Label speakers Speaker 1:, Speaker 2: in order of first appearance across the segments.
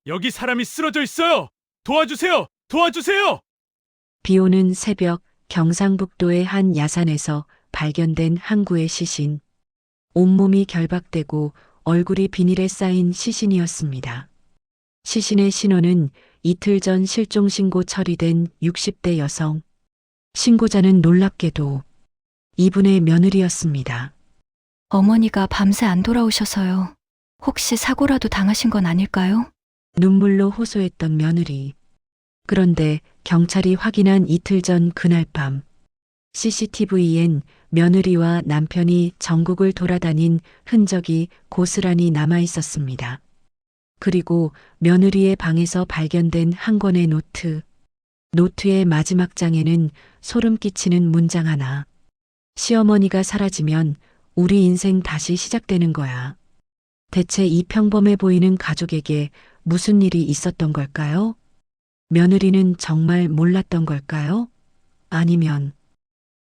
Speaker 1: 여기 사람이 쓰러져 있어요! 도와주세요! 도와주세요!
Speaker 2: 비 오는 새벽 경상북도의 한 야산에서 발견된 항구의 시신. 온몸이 결박되고 얼굴이 비닐에 쌓인 시신이었습니다. 시신의 신원은 이틀 전 실종신고 처리된 60대 여성. 신고자는 놀랍게도 이분의 며느리였습니다.
Speaker 3: 어머니가 밤새 안 돌아오셔서요. 혹시 사고라도 당하신 건 아닐까요?
Speaker 2: 눈물로 호소했던 며느리. 그런데 경찰이 확인한 이틀 전 그날 밤 CCTV엔 며느리와 남편이 전국을 돌아다닌 흔적이 고스란히 남아 있었습니다. 그리고 며느리의 방에서 발견된 한 권의 노트. 노트의 마지막 장에는 소름 끼치는 문장 하나. 시어머니가 사라지면 우리 인생 다시 시작되는 거야. 대체 이 평범해 보이는 가족에게 무슨 일이 있었던 걸까요? 며느리는 정말 몰랐던 걸까요? 아니면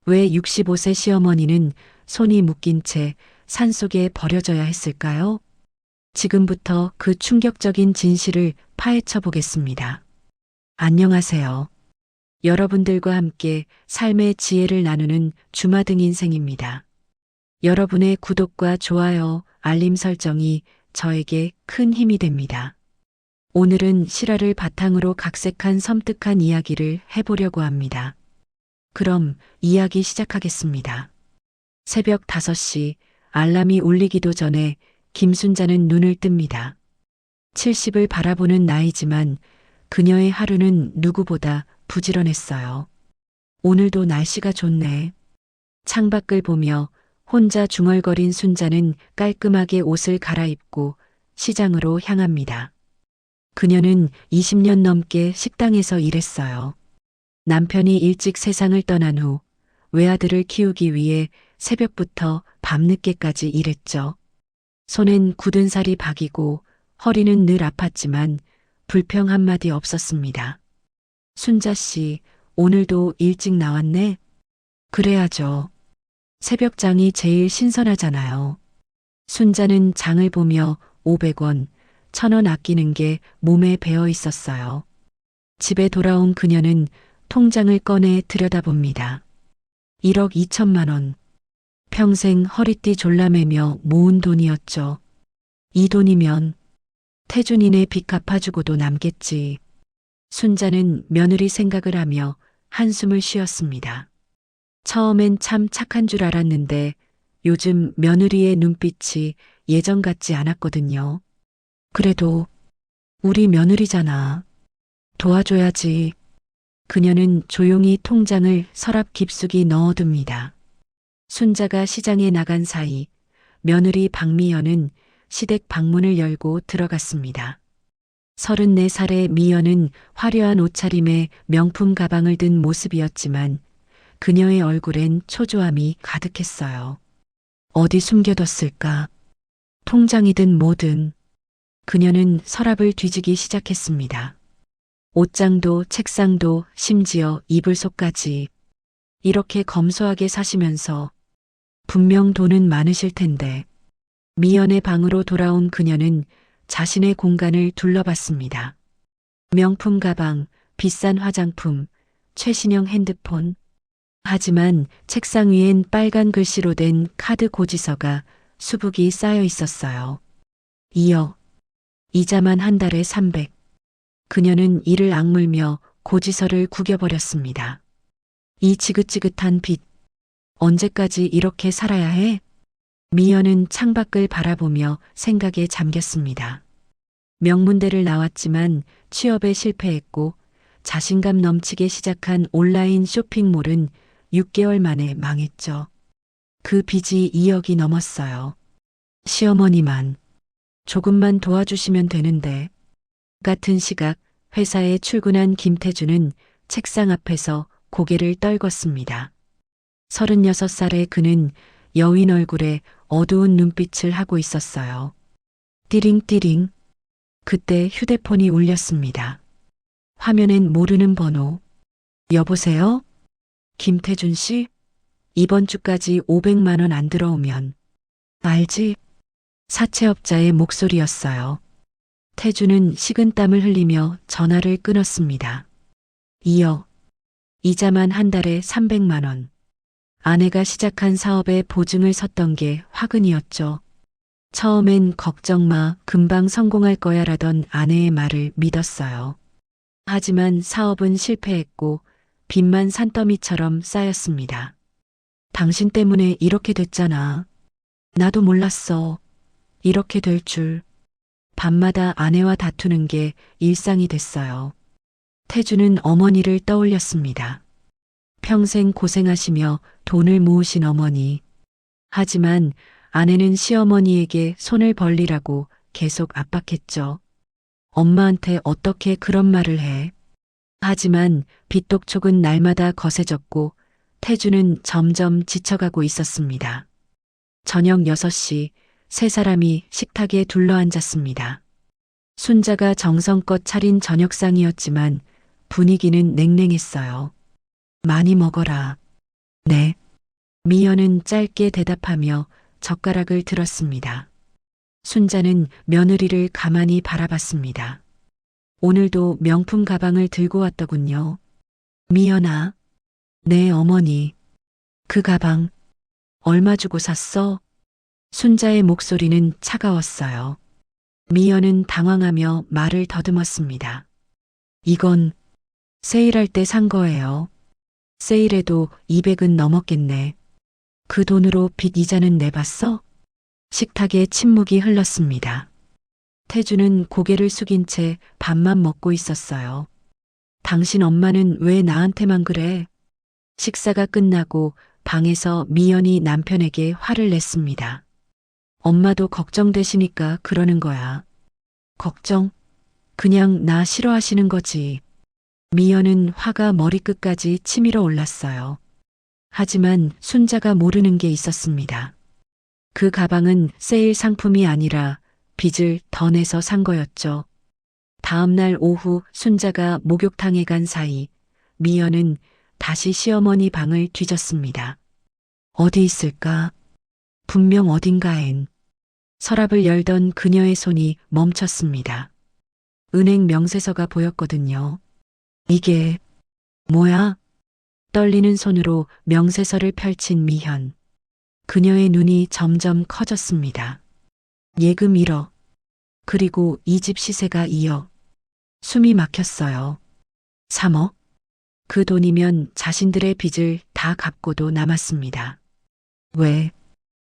Speaker 2: 왜 65세 시어머니는 손이 묶인 채 산속에 버려져야 했을까요? 지금부터 그 충격적인 진실을 파헤쳐 보겠습니다. 안녕하세요. 여러분들과 함께 삶의 지혜를 나누는 주마등 인생입니다. 여러분의 구독과 좋아요, 알림 설정이 저에게 큰 힘이 됩니다. 오늘은 실화를 바탕으로 각색한 섬뜩한 이야기를 해보려고 합니다. 그럼 이야기 시작하겠습니다. 새벽 5시 알람이 울리기도 전에 김순자는 눈을 뜹니다. 70을 바라보는 나이지만 그녀의 하루는 누구보다 부지런했어요. 오늘도 날씨가 좋네. 창밖을 보며 혼자 중얼거린 순자는 깔끔하게 옷을 갈아입고 시장으로 향합니다. 그녀는 20년 넘게 식당에서 일했어요. 남편이 일찍 세상을 떠난 후 외아들을 키우기 위해 새벽부터 밤늦게까지 일했죠. 손엔 굳은 살이 박이고 허리는 늘 아팠지만 불평 한마디 없었습니다. 순자 씨, 오늘도 일찍 나왔네? 그래야죠. 새벽장이 제일 신선하잖아요. 순자는 장을 보며 500원, 1,000원 아끼는 게 몸에 배어 있었어요. 집에 돌아온 그녀는 통장을 꺼내 들여다봅니다. 1억 2천만 원. 평생 허리띠 졸라매며 모은 돈이었죠. 이 돈이면 태준이네 빚 갚아주고도 남겠지. 순자는 며느리 생각을 하며 한숨을 쉬었습니다. 처음엔 참 착한 줄 알았는데 요즘 며느리의 눈빛이 예전 같지 않았거든요. 그래도 우리 며느리잖아. 도와줘야지. 그녀는 조용히 통장을 서랍 깊숙이 넣어둡니다. 순자가 시장에 나간 사이 며느리 박미연은 시댁 방문을 열고 들어갔습니다. 34살의 미연은 화려한 옷차림에 명품 가방을 든 모습이었지만 그녀의 얼굴엔 초조함이 가득했어요. 어디 숨겨뒀을까? 통장이든 뭐든. 그녀는 서랍을 뒤지기 시작했습니다. 옷장도 책상도 심지어 이불 속까지. 이렇게 검소하게 사시면서 분명 돈은 많으실 텐데. 미연의 방으로 돌아온 그녀는 자신의 공간을 둘러봤습니다. 명품 가방, 비싼 화장품, 최신형 핸드폰. 하지만 책상 위엔 빨간 글씨로 된 카드 고지서가 수북이 쌓여 있었어요. 2억. 이자만 한 달에 300. 그녀는 이를 악물며 고지서를 구겨버렸습니다. 이 지긋지긋한 빚. 언제까지 이렇게 살아야 해? 미연은 창밖을 바라보며 생각에 잠겼습니다. 명문대를 나왔지만 취업에 실패했고 자신감 넘치게 시작한 온라인 쇼핑몰은 6개월 만에 망했죠. 그 빚이 2억이 넘었어요. 시어머니만 조금만 도와주시면 되는데. 같은 시각 회사에 출근한 김태준은 책상 앞에서 고개를 떨궜습니다. 36살의 그는 여인 얼굴에 어두운 눈빛을 하고 있었어요. 띠링띠링. 그때 휴대폰이 울렸습니다. 화면엔 모르는 번호. 여보세요? 김태준 씨? 이번 주까지 500만 원 안 들어오면. 알지? 사채업자의 목소리였어요. 태주는 식은땀을 흘리며 전화를 끊었습니다. 2억. 이자만 한 달에 300만 원. 아내가 시작한 사업에 보증을 섰던 게 화근이었죠. 처음엔 걱정 마, 금방 성공할 거야 라던 아내의 말을 믿었어요. 하지만 사업은 실패했고 빚만 산더미처럼 쌓였습니다. 당신 때문에 이렇게 됐잖아. 나도 몰랐어. 이렇게 될 줄. 밤마다 아내와 다투는 게 일상이 됐어요. 태주는 어머니를 떠올렸습니다. 평생 고생하시며 돈을 모으신 어머니. 하지만 아내는 시어머니에게 손을 벌리라고 계속 압박했죠. 엄마한테 어떻게 그런 말을 해? 하지만 빚독촉은 날마다 거세졌고 태주는 점점 지쳐가고 있었습니다. 저녁 6시 세 사람이 식탁에 둘러앉았습니다. 순자가 정성껏 차린 저녁상이었지만 분위기는 냉랭했어요. 많이 먹어라. 네. 미연은 짧게 대답하며 젓가락을 들었습니다. 순자는 며느리를 가만히 바라봤습니다. 오늘도 명품 가방을 들고 왔더군요. 미연아. 네, 어머니. 그 가방 얼마 주고 샀어? 순자의 목소리는 차가웠어요. 미연은 당황하며 말을 더듬었습니다. 이건 세일할 때 산 거예요. 세일해도 200은 넘었겠네. 그 돈으로 빚 이자는 내봤어? 식탁에 침묵이 흘렀습니다. 태주는 고개를 숙인 채 밥만 먹고 있었어요. 당신 엄마는 왜 나한테만 그래? 식사가 끝나고 방에서 미연이 남편에게 화를 냈습니다. 엄마도 걱정되시니까 그러는 거야. 걱정? 그냥 나 싫어하시는 거지. 미연은 화가 머리끝까지 치밀어 올랐어요. 하지만 순자가 모르는 게 있었습니다. 그 가방은 세일 상품이 아니라 빚을 더 내서 산 거였죠. 다음 날 오후 순자가 목욕탕에 간 사이 미연은 다시 시어머니 방을 뒤졌습니다. 어디 있을까? 분명 어딘가엔. 서랍을 열던 그녀의 손이 멈췄습니다. 은행 명세서가 보였거든요. 이게 뭐야? 떨리는 손으로 명세서를 펼친 미현. 그녀의 눈이 점점 커졌습니다. 예금 1억. 그리고 이 집 시세가 2억. 숨이 막혔어요. 3억? 그 돈이면 자신들의 빚을 다 갚고도 남았습니다.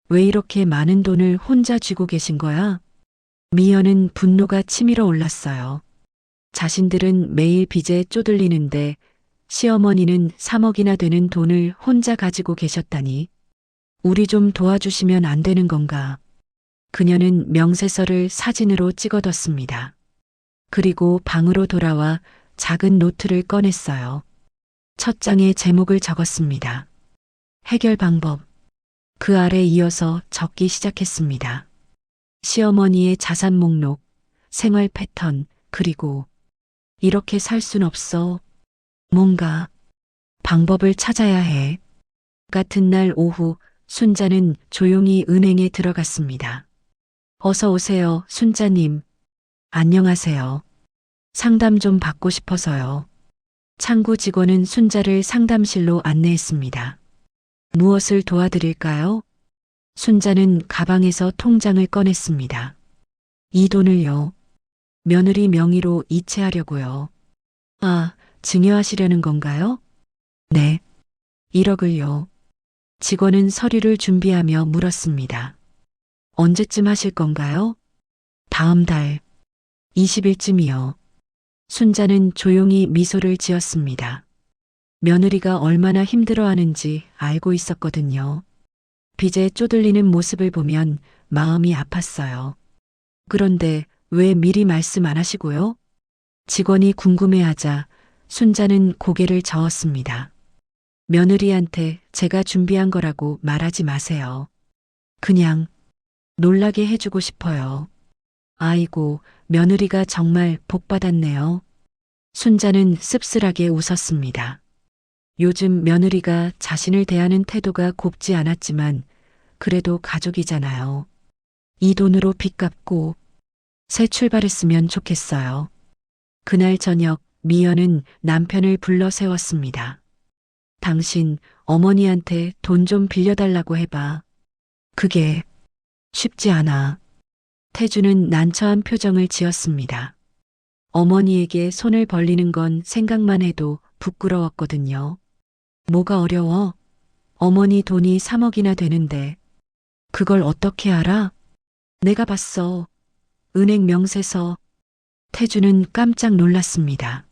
Speaker 2: 왜 이렇게 많은 돈을 혼자 쥐고 계신 거야? 미연은 분노가 치밀어 올랐어요. 자신들은 매일 빚에 쪼들리는데 시어머니는 3억이나 되는 돈을 혼자 가지고 계셨다니. 우리 좀 도와주시면 안 되는 건가? 그녀는 명세서를 사진으로 찍어뒀습니다. 그리고 방으로 돌아와 작은 노트를 꺼냈어요. 첫 장에 제목을 적었습니다. 해결 방법. 그 아래 이어서 적기 시작했습니다. 시어머니의 자산 목록, 생활 패턴, 그리고 이렇게 살 순 없어. 뭔가 방법을 찾아야 해. 같은 날 오후 순자는 조용히 은행에 들어갔습니다. 어서 오세요, 순자님. 안녕하세요. 상담 좀 받고 싶어서요. 창구 직원은 순자를 상담실로 안내했습니다. 무엇을 도와드릴까요? 순자는 가방에서 통장을 꺼냈습니다. 이 돈을요. 며느리 명의로 이체하려고요. 아, 증여하시려는 건가요? 네. 1억을요. 직원은 서류를 준비하며 물었습니다. 언제쯤 하실 건가요? 다음 달 20일쯤이요. 순자는 조용히 미소를 지었습니다. 며느리가 얼마나 힘들어하는지 알고 있었거든요. 빚에 쪼들리는 모습을 보면 마음이 아팠어요. 그런데 왜 미리 말씀 안 하시고요? 직원이 궁금해하자 순자는 고개를 저었습니다. 며느리한테 제가 준비한 거라고 말하지 마세요. 그냥 놀라게 해주고 싶어요. 아이고, 며느리가 정말 복 받았네요. 순자는 씁쓸하게 웃었습니다. 요즘 며느리가 자신을 대하는 태도가 곱지 않았지만 그래도 가족이잖아요. 이 돈으로 빚 갚고 새 출발했으면 좋겠어요. 그날 저녁 미연은 남편을 불러 세웠습니다. 당신 어머니한테 돈 좀 빌려달라고 해봐. 그게 쉽지 않아. 태주는 난처한 표정을 지었습니다. 어머니에게 손을 벌리는 건 생각만 해도 부끄러웠거든요. 뭐가 어려워? 어머니 돈이 3억이나 되는데 그걸 어떻게 알아? 내가 봤어. 은행 명세서. 태주는 깜짝 놀랐습니다.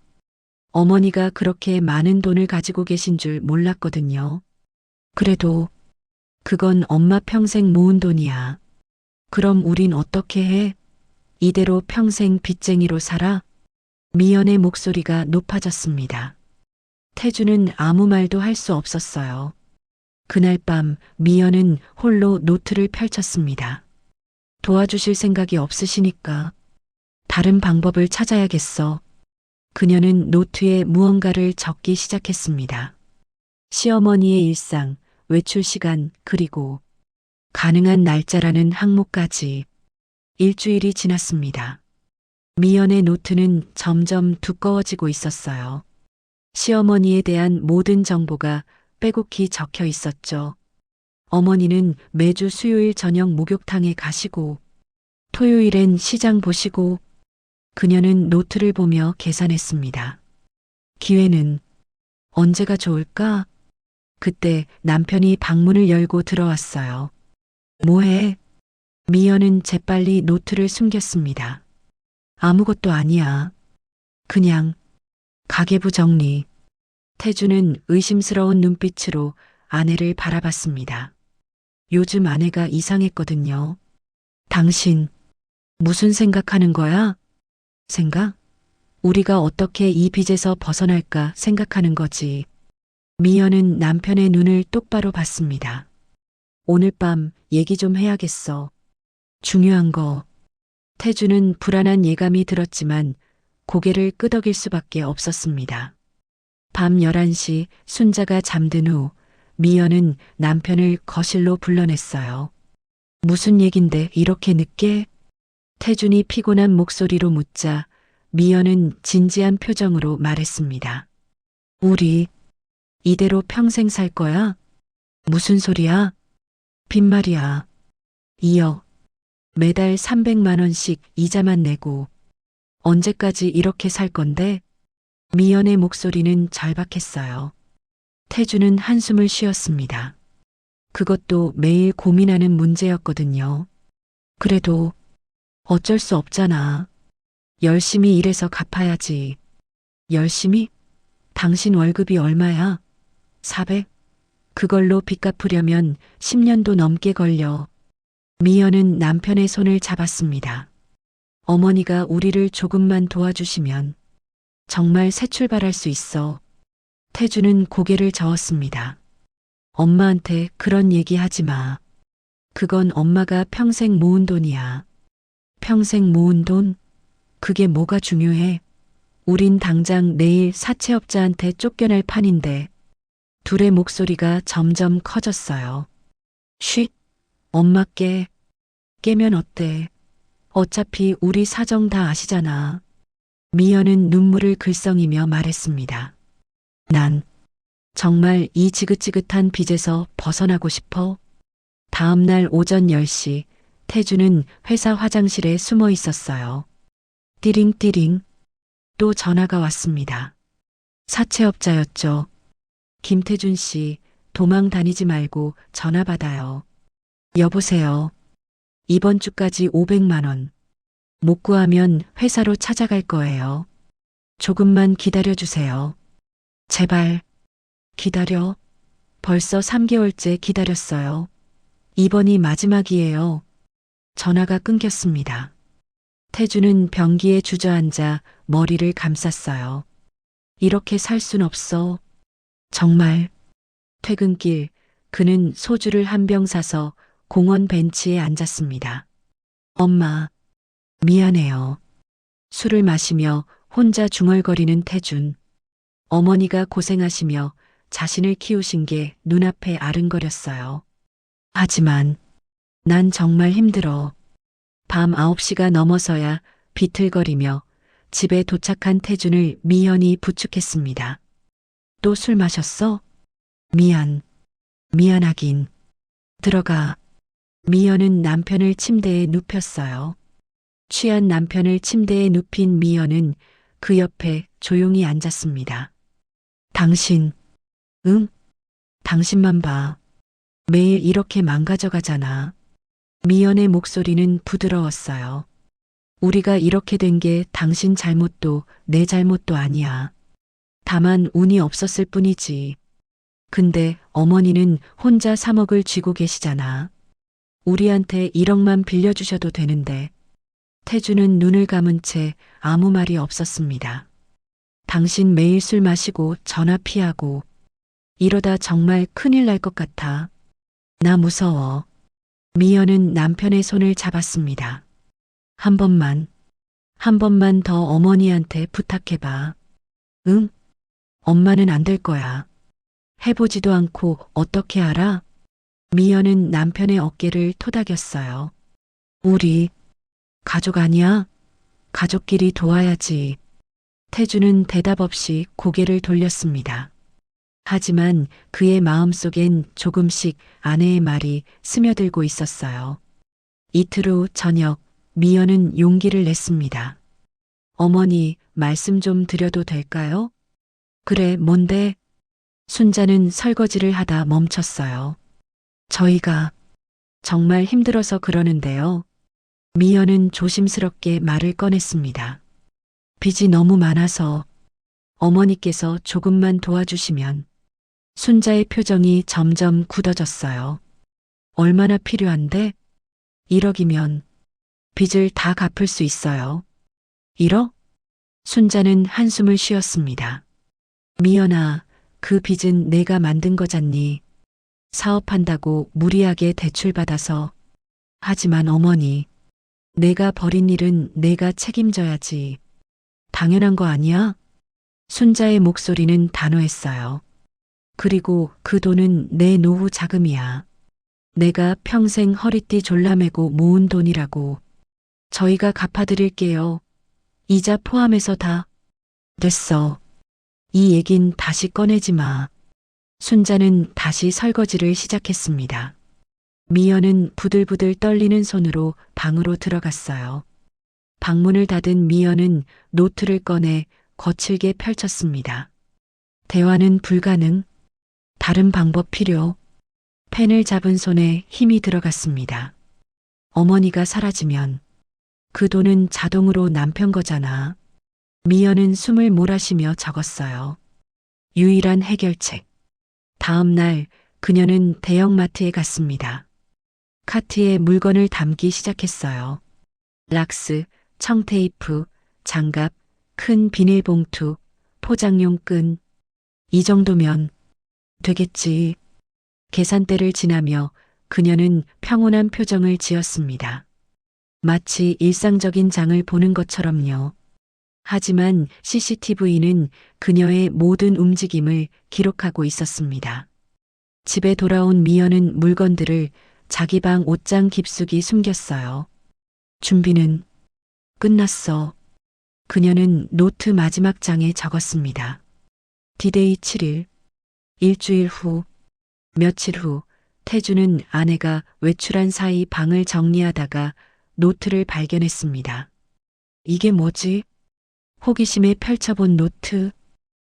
Speaker 2: 어머니가 그렇게 많은 돈을 가지고 계신 줄 몰랐거든요. 그래도 그건 엄마 평생 모은 돈이야. 그럼 우린 어떻게 해? 이대로 평생 빚쟁이로 살아? 미연의 목소리가 높아졌습니다. 태주는 아무 말도 할 수 없었어요. 그날 밤 미연은 홀로 노트를 펼쳤습니다. 도와주실 생각이 없으시니까 다른 방법을 찾아야겠어. 그녀는 노트에 무언가를 적기 시작했습니다. 시어머니의 일상, 외출 시간, 그리고 가능한 날짜라는 항목까지. 일주일이 지났습니다. 미연의 노트는 점점 두꺼워지고 있었어요. 시어머니에 대한 모든 정보가 빼곡히 적혀 있었죠. 어머니는 매주 수요일 저녁 목욕탕에 가시고 토요일엔 시장 보시고. 그녀는 노트를 보며 계산했습니다. 기회는 언제가 좋을까? 그때 남편이 방문을 열고 들어왔어요. 뭐해? 미연은 재빨리 노트를 숨겼습니다. 아무것도 아니야. 그냥 가계부 정리. 태주는 의심스러운 눈빛으로 아내를 바라봤습니다. 요즘 아내가 이상했거든요. 당신 무슨 생각하는 거야? 생각? 우리가 어떻게 이 빚에서 벗어날까 생각하는 거지. 미연은 남편의 눈을 똑바로 봤습니다. 오늘 밤 얘기 좀 해야겠어. 중요한 거. 태주는 불안한 예감이 들었지만 고개를 끄덕일 수밖에 없었습니다. 밤 11시 순자가 잠든 후 미연은 남편을 거실로 불러냈어요. 무슨 얘긴데 이렇게 늦게? 태준이 피곤한 목소리로 묻자 미연은 진지한 표정으로 말했습니다. 우리 이대로 평생 살 거야? 무슨 소리야? 빈말이야. 2억. 매달 300만 원씩 이자만 내고 언제까지 이렇게 살 건데? 미연의 목소리는 절박했어요. 태주는 한숨을 쉬었습니다. 그것도 매일 고민하는 문제였거든요. 그래도 어쩔 수 없잖아. 열심히 일해서 갚아야지. 열심히? 당신 월급이 얼마야? 400? 그걸로 빚 갚으려면 10년도 넘게 걸려. 미연은 남편의 손을 잡았습니다. 어머니가 우리를 조금만 도와주시면 정말 새 출발할 수 있어. 태주는 고개를 저었습니다. 엄마한테 그런 얘기 하지 마. 그건 엄마가 평생 모은 돈이야. 평생 모은 돈? 그게 뭐가 중요해? 우린 당장 내일 사채업자한테 쫓겨날 판인데. 둘의 목소리가 점점 커졌어요. 쉿, 엄마 깨면 어때? 어차피 우리 사정 다 아시잖아. 미연은 눈물을 글썽이며 말했습니다. 난 정말 이 지긋지긋한 빚에서 벗어나고 싶어. 다음 날 오전 10시 태주는 회사 화장실에 숨어 있었어요. 띠링띠링. 또 전화가 왔습니다. 사채업자였죠. 김태준 씨, 도망 다니지 말고 전화 받아요. 여보세요. 이번 주까지 500만 원. 못 구하면 회사로 찾아갈 거예요. 조금만 기다려주세요. 제발. 기다려. 벌써 3개월째 기다렸어요. 이번이 마지막이에요. 전화가 끊겼습니다. 태주는 변기에 주저앉아 머리를 감쌌어요. 이렇게 살 순 없어. 정말. 퇴근길 그는 소주를 한 병 사서 공원 벤치에 앉았습니다. 엄마, 미안해요. 술을 마시며 혼자 중얼거리는 태준. 어머니가 고생하시며 자신을 키우신 게 눈앞에 아른거렸어요. 하지만 난 정말 힘들어. 밤 9시가 넘어서야 비틀거리며 집에 도착한 태준을 미연이 부축했습니다. 또 술 마셨어? 미안하긴. 들어가. 미연은 남편을 침대에 눕혔어요. 취한 남편을 침대에 눕힌 미연은 그 옆에 조용히 앉았습니다. 당신, 응? 당신만 봐. 매일 이렇게 망가져가잖아. 미연의 목소리는 부드러웠어요. 우리가 이렇게 된 게 당신 잘못도 내 잘못도 아니야. 다만 운이 없었을 뿐이지. 근데 어머니는 혼자 3억을 쥐고 계시잖아. 우리한테 1억만 빌려주셔도 되는데. 태주는 눈을 감은 채 아무 말이 없었습니다. 당신 매일 술 마시고 전화 피하고 이러다 정말 큰일 날 것 같아. 나 무서워. 미연은 남편의 손을 잡았습니다. 한 번만 더 어머니한테 부탁해봐. 응? 엄마는 안 될 거야. 해보지도 않고 어떻게 알아? 미연은 남편의 어깨를 토닥였어요. 우리 가족 아니야? 가족끼리 도와야지. 태주는 대답 없이 고개를 돌렸습니다. 하지만 그의 마음속엔 조금씩 아내의 말이 스며들고 있었어요. 이틀 후 저녁, 미연은 용기를 냈습니다. 어머니, 말씀 좀 드려도 될까요? 그래, 뭔데? 순자는 설거지를 하다 멈췄어요. 저희가 정말 힘들어서 그러는데요. 미연은 조심스럽게 말을 꺼냈습니다. 빚이 너무 많아서 어머니께서 조금만 도와주시면. 순자의 표정이 점점 굳어졌어요. 얼마나 필요한데? 1억이면 빚을 다 갚을 수 있어요. 1억? 순자는 한숨을 쉬었습니다. 미연아, 그 빚은 내가 만든 거잖니. 사업한다고 무리하게 대출받아서. 하지만 어머니, 내가 벌인 일은 내가 책임져야지. 당연한 거 아니야? 순자의 목소리는 단호했어요. 그리고 그 돈은 내 노후 자금이야. 내가 평생 허리띠 졸라매고 모은 돈이라고. 저희가 갚아드릴게요. 이자 포함해서 다. 됐어. 이 얘긴 다시 꺼내지 마. 순자는 다시 설거지를 시작했습니다. 미연은 부들부들 떨리는 손으로 방으로 들어갔어요. 방문을 닫은 미연은 노트를 꺼내 거칠게 펼쳤습니다. 대화는 불가능. 다른 방법 필요. 펜을 잡은 손에 힘이 들어갔습니다. 어머니가 사라지면 그 돈은 자동으로 남편 거잖아. 미연은 숨을 몰아쉬며 적었어요. 유일한 해결책. 다음 날 그녀는 대형마트에 갔습니다. 카트에 물건을 담기 시작했어요. 락스, 청테이프, 장갑, 큰 비닐봉투, 포장용 끈. 이 정도면 되겠지. 계산대를 지나며 그녀는 평온한 표정을 지었습니다. 마치 일상적인 장을 보는 것처럼요. 하지만 CCTV는 그녀의 모든 움직임을 기록하고 있었습니다. 집에 돌아온 미연은 물건들을 자기 방 옷장 깊숙이 숨겼어요. 준비는 끝났어. 그녀는 노트 마지막 장에 적었습니다. 디데이 7일. 일주일 후, 며칠 후, 태주는 아내가 외출한 사이 방을 정리하다가 노트를 발견했습니다. 이게 뭐지? 호기심에 펼쳐본 노트.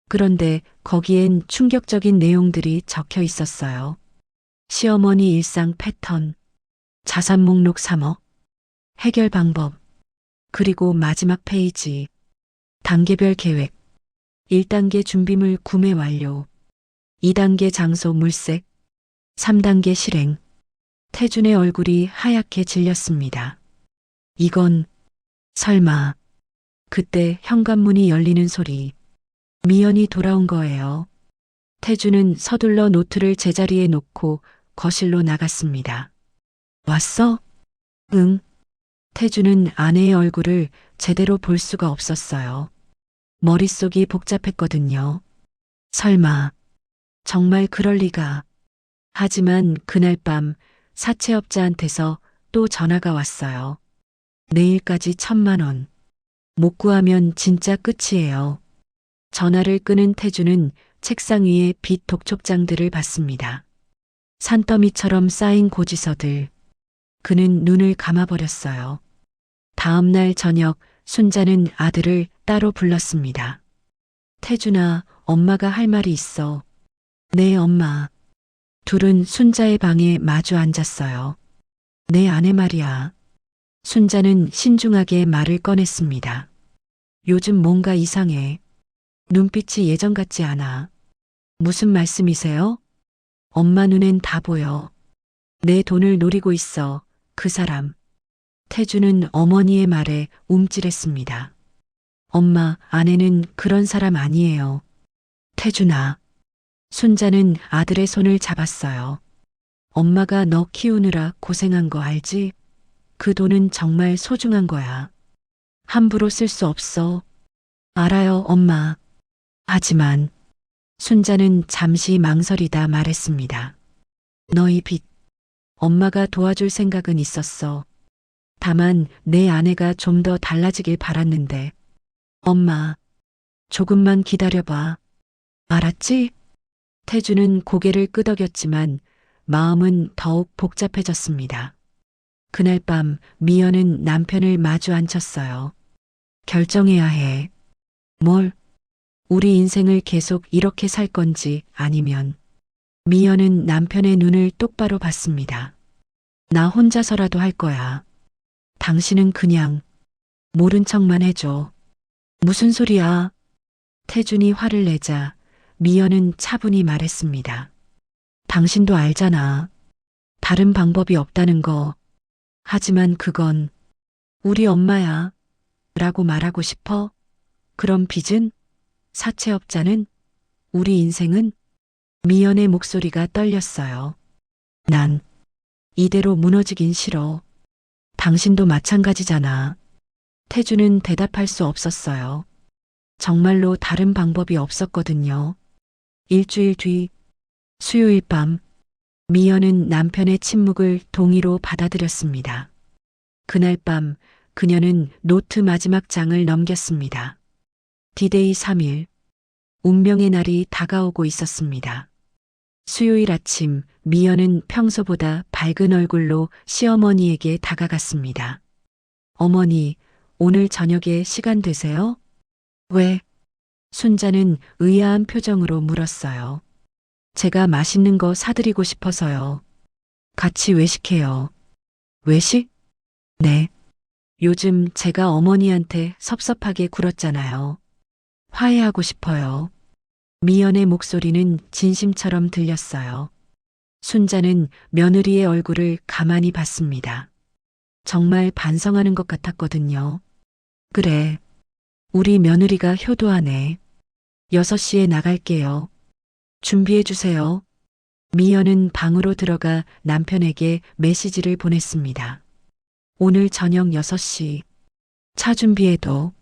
Speaker 2: 그런데 거기엔 충격적인 내용들이 적혀 있었어요. 시어머니 일상 패턴, 자산 목록 3억, 해결 방법, 그리고 마지막 페이지, 단계별 계획, 1단계 준비물 구매 완료, 2단계 장소 물색, 3단계 실행. 태준의 얼굴이 하얗게 질렸습니다. 이건 설마. 그때 현관문이 열리는 소리. 미연이 돌아온 거예요. 태준은 서둘러 노트를 제자리에 놓고 거실로 나갔습니다. 왔어? 응. 태준은 아내의 얼굴을 제대로 볼 수가 없었어요. 머릿속이 복잡했거든요. 설마. 정말 그럴 리가. 하지만 그날 밤 사채업자한테서 또 전화가 왔어요. 내일까지 1,000만 원. 못 구하면 진짜 끝이에요. 전화를 끄는 태주는 책상 위에 빚 독촉장들을 봤습니다. 산더미처럼 쌓인 고지서들. 그는 눈을 감아버렸어요. 다음 날 저녁 순자는 아들을 따로 불렀습니다. 태준아, 엄마가 할 말이 있어. 네, 엄마. 둘은 순자의 방에 마주 앉았어요. 내 아내 말이야. 순자는 신중하게 말을 꺼냈습니다. 요즘 뭔가 이상해. 눈빛이 예전 같지 않아. 무슨 말씀이세요? 엄마 눈엔 다 보여. 내 돈을 노리고 있어. 그 사람. 태주는 어머니의 말에 움찔했습니다. 엄마, 아내는 그런 사람 아니에요. 태준아. 순자는 아들의 손을 잡았어요. 엄마가 너 키우느라 고생한 거 알지? 그 돈은 정말 소중한 거야. 함부로 쓸 수 없어. 알아요, 엄마. 하지만 순자는 잠시 망설이다 말했습니다. 너희 빚, 엄마가 도와줄 생각은 있었어. 다만 내 아내가 좀 더 달라지길 바랐는데. 엄마, 조금만 기다려봐. 알았지? 태주는 고개를 끄덕였지만 마음은 더욱 복잡해졌습니다. 그날 밤 미연은 남편을 마주 앉혔어요. 결정해야 해. 뭘? 우리 인생을 계속 이렇게 살 건지 아니면. 미연은 남편의 눈을 똑바로 봤습니다. 나 혼자서라도 할 거야. 당신은 그냥 모른 척만 해줘. 무슨 소리야? 태준이 화를 내자 미연은 차분히 말했습니다. 당신도 알잖아. 다른 방법이 없다는 거. 하지만 그건 우리 엄마야. 라고 말하고 싶어? 그럼 빚은? 사채업자는? 우리 인생은? 미연의 목소리가 떨렸어요. 난 이대로 무너지긴 싫어. 당신도 마찬가지잖아. 태주는 대답할 수 없었어요. 정말로 다른 방법이 없었거든요. 일주일 뒤 수요일 밤 미연은 남편의 침묵을 동의로 받아들였습니다. 그날 밤 그녀는 노트 마지막 장을 넘겼습니다. 디데이 3일. 운명의 날이 다가오고 있었습니다. 수요일 아침 미연은 평소보다 밝은 얼굴로 시어머니에게 다가갔습니다. 어머니, 오늘 저녁에 시간 되세요? 왜? 순자는 의아한 표정으로 물었어요. 제가 맛있는 거 사드리고 싶어서요. 같이 외식해요. 외식? 네. 요즘 제가 어머니한테 섭섭하게 굴었잖아요. 화해하고 싶어요. 미연의 목소리는 진심처럼 들렸어요. 순자는 며느리의 얼굴을 가만히 봤습니다. 정말 반성하는 것 같았거든요. 그래. 우리 며느리가 효도하네. 6시에 나갈게요. 준비해 주세요. 미연은 방으로 들어가 남편에게 메시지를 보냈습니다. 오늘 저녁 6시. 차 준비해도.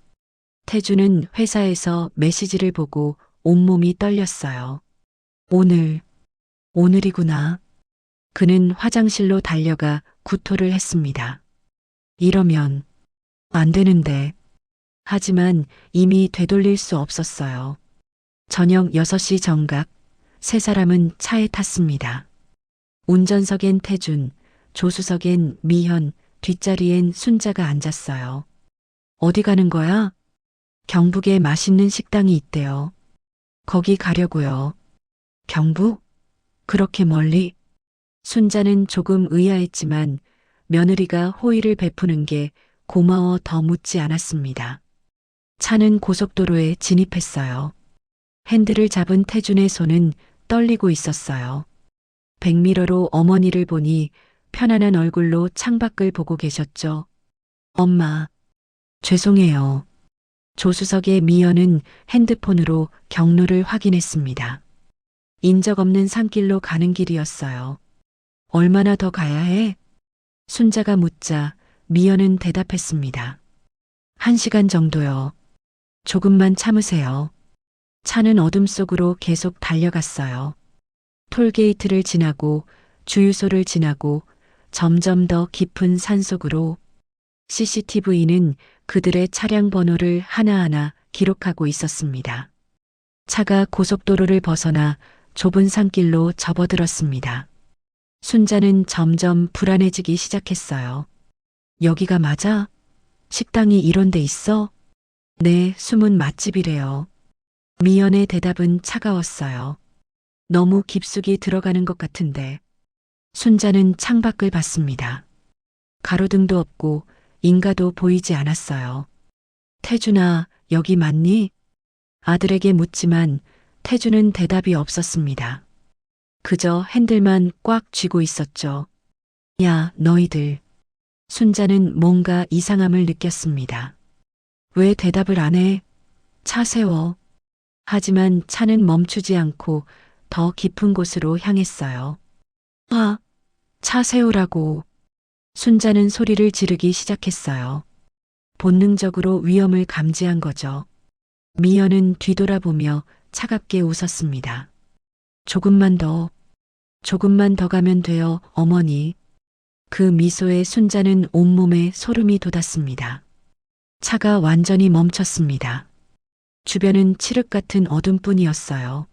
Speaker 2: 태주는 회사에서 메시지를 보고 온몸이 떨렸어요. 오늘이구나. 그는 화장실로 달려가 구토를 했습니다. 이러면 안 되는데. 하지만 이미 되돌릴 수 없었어요. 저녁 6시 정각, 세 사람은 차에 탔습니다. 운전석엔 태준, 조수석엔 미현, 뒷자리엔 순자가 앉았어요. 어디 가는 거야? 경북에 맛있는 식당이 있대요. 거기 가려고요. 경북? 그렇게 멀리? 순자는 조금 의아했지만 며느리가 호의를 베푸는 게 고마워 더 묻지 않았습니다. 차는 고속도로에 진입했어요. 핸들을 잡은 태준의 손은 떨리고 있었어요. 백미러로 어머니를 보니 편안한 얼굴로 창밖을 보고 계셨죠. 엄마, 죄송해요. 조수석의 미연은 핸드폰으로 경로를 확인했습니다. 인적 없는 산길로 가는 길이었어요. 얼마나 더 가야 해? 순자가 묻자 미연은 대답했습니다. 1시간 정도요. 조금만 참으세요. 차는 어둠 속으로 계속 달려갔어요. 톨게이트를 지나고 주유소를 지나고 점점 더 깊은 산속으로. CCTV는 그들의 차량 번호를 하나하나 기록하고 있었습니다. 차가 고속도로를 벗어나 좁은 산길로 접어들었습니다. 순자는 점점 불안해지기 시작했어요. 여기가 맞아? 식당이 이런 데 있어? 네, 숨은 맛집이래요. 미연의 대답은 차가웠어요. 너무 깊숙이 들어가는 것 같은데. 순자는 창밖을 봤습니다. 가로등도 없고 인가도 보이지 않았어요. 태준아, 여기 맞니? 아들에게 묻지만 태준은 대답이 없었습니다. 그저 핸들만 꽉 쥐고 있었죠. 야, 너희들. 순자는 뭔가 이상함을 느꼈습니다. 왜 대답을 안 해? 차 세워. 하지만 차는 멈추지 않고 더 깊은 곳으로 향했어요. 차 세우라고. 순자는 소리를 지르기 시작했어요. 본능적으로 위험을 감지한 거죠. 미연은 뒤돌아보며 차갑게 조금만 더 가면 돼요, 어머니. 그 미소에 순자는 온몸에 소름이 돋았습니다. 차가 완전히 멈췄습니다. 주변은 칠흑 같은 어둠뿐이었어요.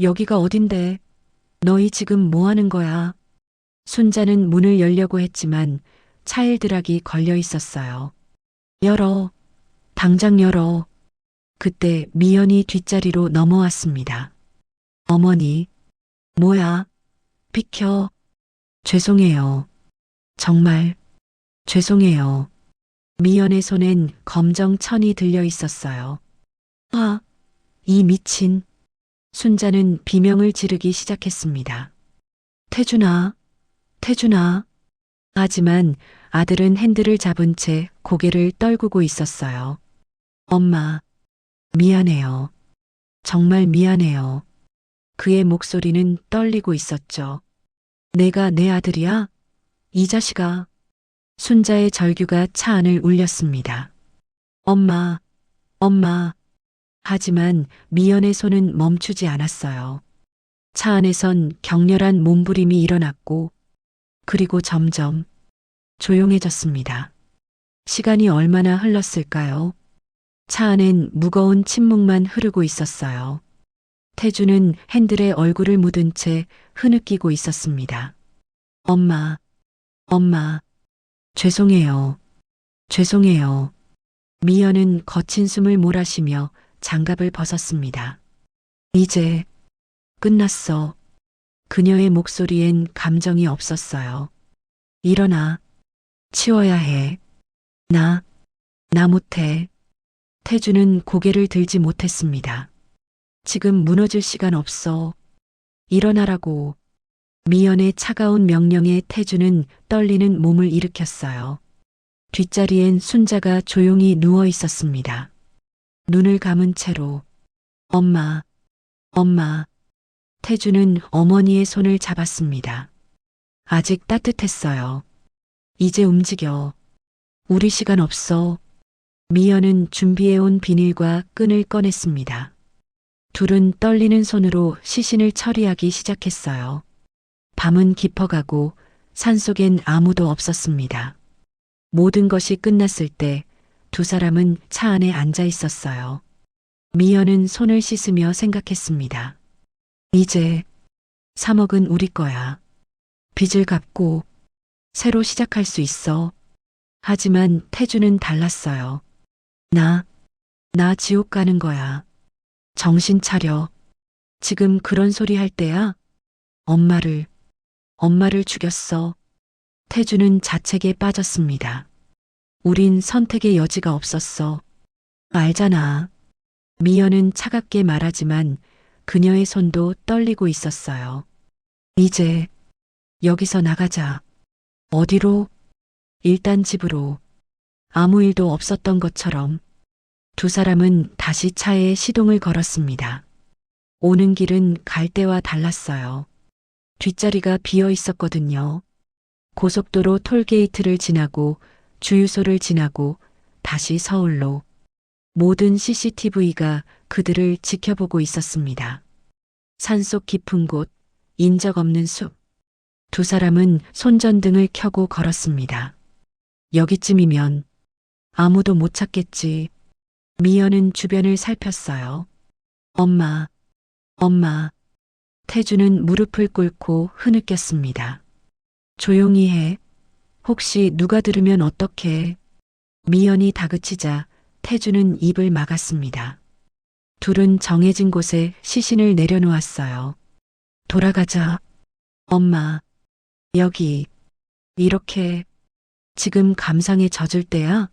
Speaker 2: 여기가 어딘데? 너희 지금 뭐 하는 거야? 순자는 문을 열려고 했지만 차일드락이 걸려 있었어요. 열어. 당장 열어. 그때 미연이 뒷자리로 넘어왔습니다. 어머니. 뭐야? 비켜. 죄송해요. 정말 죄송해요. 미연의 손엔 검정 천이 들려 있었어요. 이 미친. 순자는 비명을 지르기 시작했습니다. 태준아. 하지만 아들은 핸들을 잡은 채 고개를 떨구고 있었어요. 엄마, 미안해요. 정말 미안해요. 그의 목소리는 떨리고 있었죠. 내가 내 아들이야? 이 자식아. 순자의 절규가 차 안을 울렸습니다. 엄마. 하지만 미연의 손은 멈추지 않았어요. 차 안에선 격렬한 몸부림이 일어났고 그리고 점점 조용해졌습니다. 시간이 얼마나 흘렀을까요? 차 안엔 무거운 침묵만 흐르고 있었어요. 태주는 핸들에 얼굴을 묻은 채 흐느끼고 있었습니다. 엄마. 죄송해요. 미연은 거친 숨을 몰아쉬며 장갑을 벗었습니다. 이제 끝났어. 그녀의 목소리엔 감정이 없었어요. 일어나. 치워야 해. 나 못해. 태주는 고개를 들지 못했습니다. 지금 무너질 시간 없어. 일어나라고. 미연의 차가운 명령에 태주는 떨리는 몸을 일으켰어요. 뒷자리엔 순자가 조용히 누워 있었습니다. 눈을 감은 채로 엄마. 태주는 어머니의 손을 잡았습니다. 아직 따뜻했어요. 이제 움직여. 우리 시간 없어. 미연은 준비해온 비닐과 끈을 꺼냈습니다. 둘은 떨리는 손으로 시신을 처리하기 시작했어요. 밤은 깊어가고 산속엔 아무도 없었습니다. 모든 것이 끝났을 때 두 사람은 차 안에 앉아 있었어요. 미연은 손을 씻으며 생각했습니다. 이제 3억은 우리 거야. 빚을 갚고 새로 시작할 수 있어. 하지만 태주는 달랐어요. 나 지옥 가는 거야. 정신 차려. 지금 그런 소리 할 때야? 엄마를 죽였어. 태주는 자책에 빠졌습니다. 우린 선택의 여지가 없었어. 알잖아. 미연은 차갑게 말하지만 그녀의 손도 떨리고 있었어요. 이제 여기서 나가자. 어디로? 일단 집으로. 아무 일도 없었던 것처럼. 두 사람은 다시 차에 시동을 걸었습니다. 오는 길은 갈 때와 달랐어요. 뒷자리가 비어 있었거든요. 고속도로 톨게이트를 지나고 주유소를 지나고 다시 서울로. 모든 CCTV가 그들을 지켜보고 있었습니다. 산속 깊은 곳, 인적 없는 숲. 두 사람은 손전등을 켜고 걸었습니다. 여기쯤이면 아무도 못 찾겠지. 미연은 주변을 살폈어요. 엄마, 엄마. 태주는 무릎을 꿇고 흐느꼈습니다. 조용히 해. 혹시 누가 들으면 어떡해. 미연이 다그치자 태주는 입을 막았습니다. 둘은 정해진 곳에 시신을 내려놓았어요. 돌아가자. 엄마, 여기. 이렇게. 지금 감상에 젖을 때야?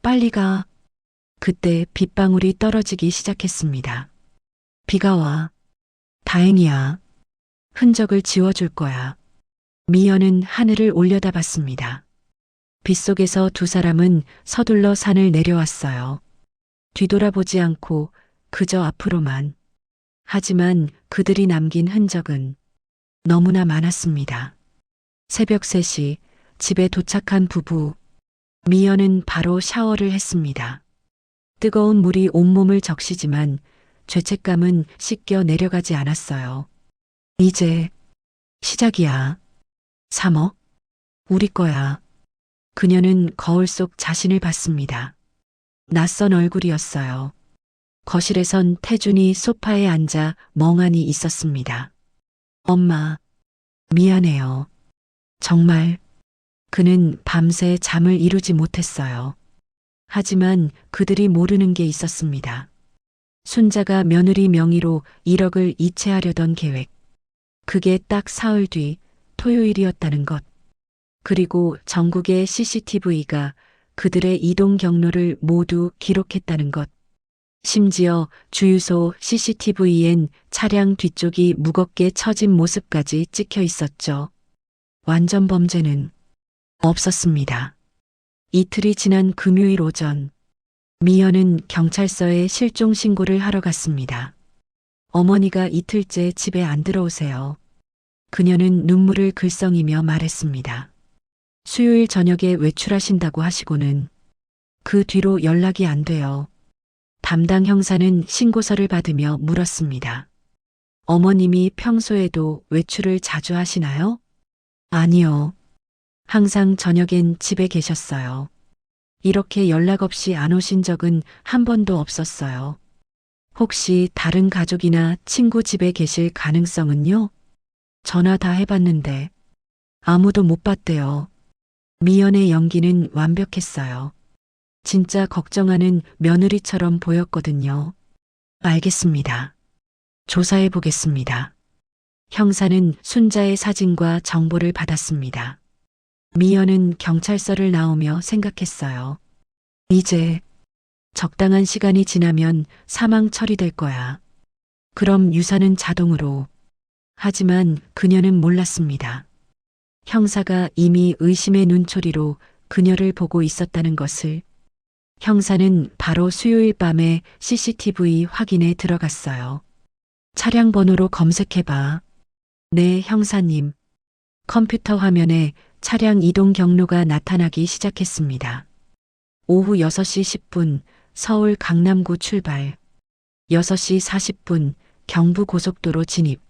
Speaker 2: 빨리 가. 그때 빗방울이 떨어지기 시작했습니다. 비가 와. 다행이야. 흔적을 지워줄 거야. 미연은 하늘을 올려다봤습니다. 빗속에서 두 사람은 서둘러 산을 내려왔어요. 뒤돌아보지 않고 그저 앞으로만. 하지만 그들이 남긴 흔적은 너무나 많았습니다. 새벽 3시 집에 도착한 부부. 미연은 바로 샤워를 했습니다. 뜨거운 물이 온몸을 적시지만 죄책감은 씻겨 내려가지 않았어요. 이제 시작이야. 3억? 우리 거야. 그녀는 거울 속 자신을 봤습니다. 낯선 얼굴이었어요. 거실에선 태준이 소파에 앉아 멍하니 있었습니다. 엄마, 미안해요. 정말. 그는 밤새 잠을 이루지 못했어요. 하지만 그들이 모르는 게 있었습니다. 순자가 며느리 명의로 1억을 이체하려던 계획. 그게 딱 사흘 뒤 토요일이었다는 것. 그리고 전국의 CCTV가 그들의 이동 경로를 모두 기록했다는 것. 심지어 주유소 CCTV엔 차량 뒤쪽이 무겁게 처진 모습까지 찍혀 있었죠. 완전 범죄는 없었습니다. 이틀이 지난 금요일 오전, 미연은 경찰서에 실종 신고를 하러 갔습니다. 어머니가 이틀째 집에 안 들어오세요. 그녀는 눈물을 글썽이며 말했습니다. 수요일 저녁에 외출하신다고 하시고는 그 뒤로 연락이 안 돼요. 담당 형사는 신고서를 받으며 물었습니다. 어머님이 평소에도 외출을 자주 하시나요? 아니요. 항상 저녁엔 집에 계셨어요. 이렇게 연락 없이 안 오신 적은 한 번도 없었어요. 혹시 다른 가족이나 친구 집에 계실 가능성은요? 전화 다 해봤는데 아무도 못 봤대요. 미연의 연기는 완벽했어요. 진짜 걱정하는 며느리처럼 보였거든요. 알겠습니다. 조사해 보겠습니다. 형사는 순자의 사진과 정보를 받았습니다. 미연은 경찰서를 나오며 생각했어요. 이제 적당한 시간이 지나면 사망 처리될 거야. 그럼 유산은 자동으로. 하지만 그녀는 몰랐습니다. 형사가 이미 의심의 눈초리로 그녀를 보고 있었다는 것을. 형사는 바로 수요일 밤에 CCTV 확인에 들어갔어요. 차량 번호로 검색해봐. 네, 형사님. 컴퓨터 화면에 차량 이동 경로가 나타나기 시작했습니다. 오후 6시 10분 서울 강남구 출발, 6시 40분 경부고속도로 진입,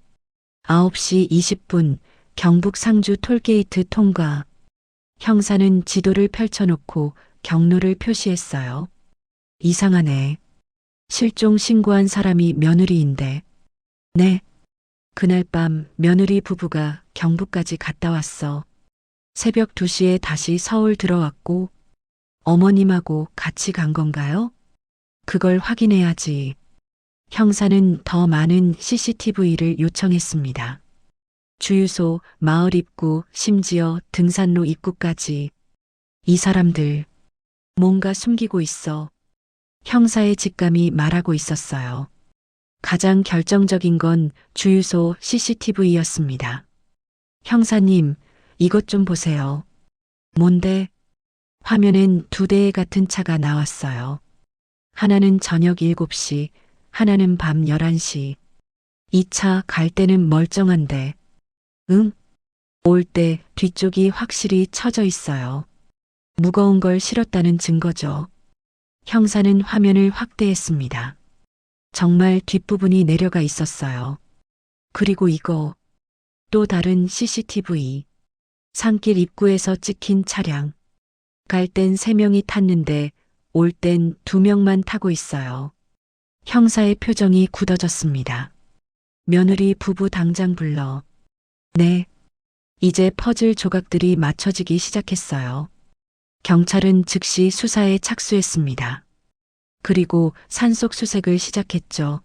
Speaker 2: 9시 20분 경북 상주 톨게이트 통과. 형사는 지도를 펼쳐놓고 경로를 표시했어요. 이상하네. 실종 신고한 사람이 며느리인데. 네. 그날 밤 며느리 부부가 경북까지 갔다 왔어. 새벽 2시에 다시 서울 들어왔고 어머님하고 같이 간 건가요? 그걸 확인해야지. 형사는 더 많은 CCTV를 요청했습니다. 주유소, 마을 입구, 심지어 등산로 입구까지. 이 사람들 뭔가 숨기고 있어. 형사의 직감이 말하고 있었어요. 가장 결정적인 건 주유소 CCTV였습니다. 형사님, 이것 좀 보세요. 뭔데? 화면엔 2대의 같은 차가 나왔어요. 하나는 저녁 7시, 하나는 밤 11시. 이 차 갈 때는 멀쩡한데. 응? 올 때 뒤쪽이 확실히 처져 있어요. 무거운 걸 실었다는 증거죠. 형사는 화면을 확대했습니다. 정말 뒷부분이 내려가 있었어요. 그리고 이거, 또 다른 CCTV. 산길 입구에서 찍힌 차량. 갈 땐 3명이 탔는데 올 땐 2명만 타고 있어요. 형사의 표정이 굳어졌습니다. 며느리 부부 당장 불러. 네. 이제 퍼즐 조각들이 맞춰지기 시작했어요. 경찰은 즉시 수사에 착수했습니다. 그리고 산속 수색을 시작했죠.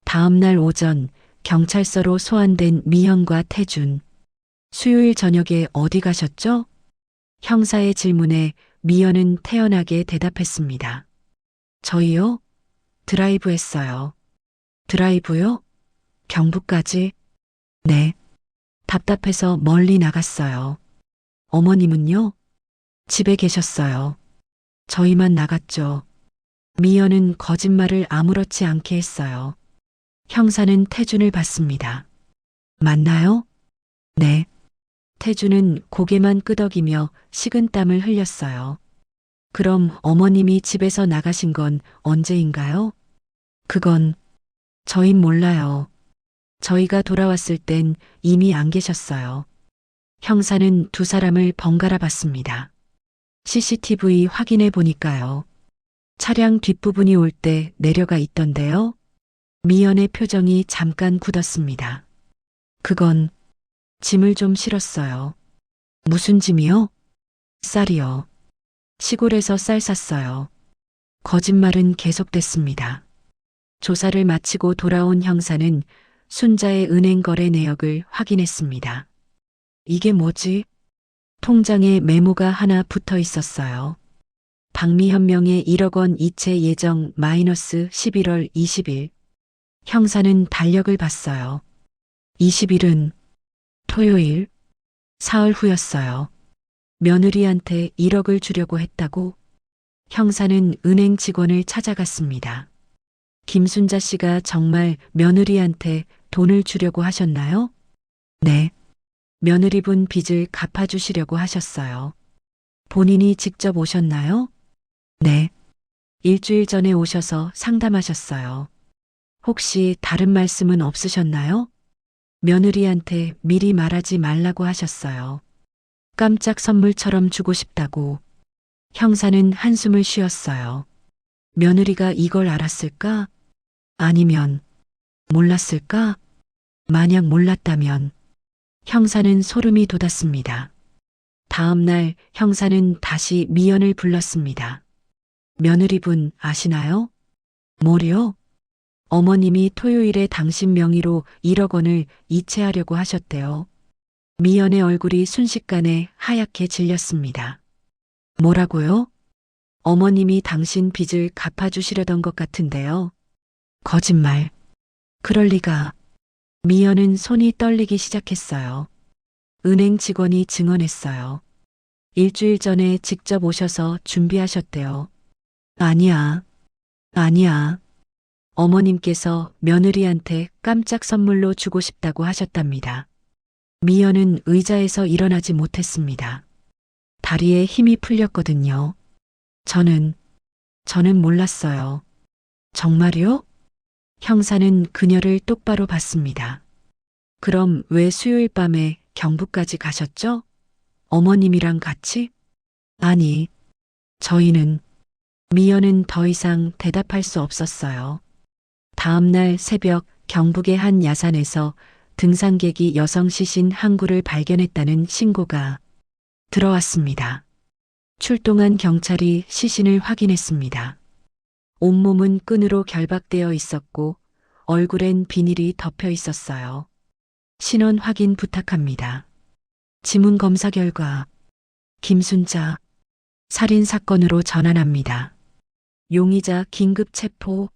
Speaker 2: 다음 날 오전 경찰서로 소환된 미현과 태준. 수요일 저녁에 어디 가셨죠? 형사의 질문에 미연은 태연하게 대답했습니다. 저희요? 드라이브 했어요. 드라이브요? 경북까지? 네. 답답해서 멀리 나갔어요. 어머님은요? 집에 계셨어요. 저희만 나갔죠. 미연은 거짓말을 아무렇지 않게 했어요. 형사는 태준을 봤습니다. 맞나요? 네. 태준은 고개만 끄덕이며 식은땀을 흘렸어요. 그럼 어머님이 집에서 나가신 건 언제인가요? 그건 저흰 몰라요. 저희가 돌아왔을 땐 이미 안 계셨어요. 형사는 두 사람을 번갈아 봤습니다. CCTV 확인해 보니까요. 차량 뒷부분이 올 때 내려가 있던데요. 미연의 표정이 잠깐 굳었습니다. 그건 짐을 좀 실었어요. 무슨 짐이요? 쌀이요. 시골에서 쌀 샀어요. 거짓말은 계속됐습니다. 조사를 마치고 돌아온 형사는 순자의 은행 거래 내역을 확인했습니다. 이게 뭐지? 통장에 메모가 하나 붙어 있었어요. 박미현 명의 1억 원 이체 예정 마이너스 11월 20일. 형사는 달력을 봤어요. 20일은 토요일, 사흘 후였어요. 며느리한테 1억을 주려고 했다고? 형사는 은행 직원을 찾아갔습니다. 김순자 씨가 정말 며느리한테 돈을 주려고 하셨나요? 네. 며느리분 빚을 갚아주시려고 하셨어요. 본인이 직접 오셨나요? 네. 일주일 전에 오셔서 상담하셨어요. 혹시 다른 말씀은 없으셨나요? 며느리한테 미리 말하지 말라고 하셨어요. 깜짝 선물처럼 주고 싶다고. 형사는 한숨을 쉬었어요. 며느리가 이걸 알았을까? 아니면 몰랐을까? 만약 몰랐다면 형사는 소름이 돋았습니다. 다음 날 형사는 다시 미연을 불렀습니다. 며느리분 아시나요? 뭐요? 어머님이 토요일에 당신 명의로 1억 원을 이체하려고 하셨대요. 미연의 얼굴이 순식간에 하얗게 질렸습니다. 뭐라고요? 어머님이 당신 빚을 갚아주시려던 것 같은데요. 거짓말. 그럴 리가. 미연은 손이 떨리기 시작했어요. 은행 직원이 증언했어요. 일주일 전에 직접 오셔서 준비하셨대요. 아니야. 아니야. 어머님께서 며느리한테 깜짝 선물로 주고 싶다고 하셨답니다. 미연은 의자에서 일어나지 못했습니다. 다리에 힘이 풀렸거든요. 저는 몰랐어요. 정말요? 형사는 그녀를 똑바로 봤습니다. 그럼 왜 수요일 밤에 경북까지 가셨죠? 어머님이랑 같이? 아니, 저희는. 미연은 더 이상 대답할 수 없었어요. 다음 날 새벽 경북의 한 야산에서 등산객이 여성 시신 한 구를 발견했다는 신고가 들어왔습니다. 출동한 경찰이 시신을 확인했습니다. 온몸은 끈으로 결박되어 있었고 얼굴엔 비닐이 덮여 있었어요. 신원 확인 부탁합니다. 지문 검사 결과 김순자 살인 사건으로 전환합니다. 용의자 긴급 체포.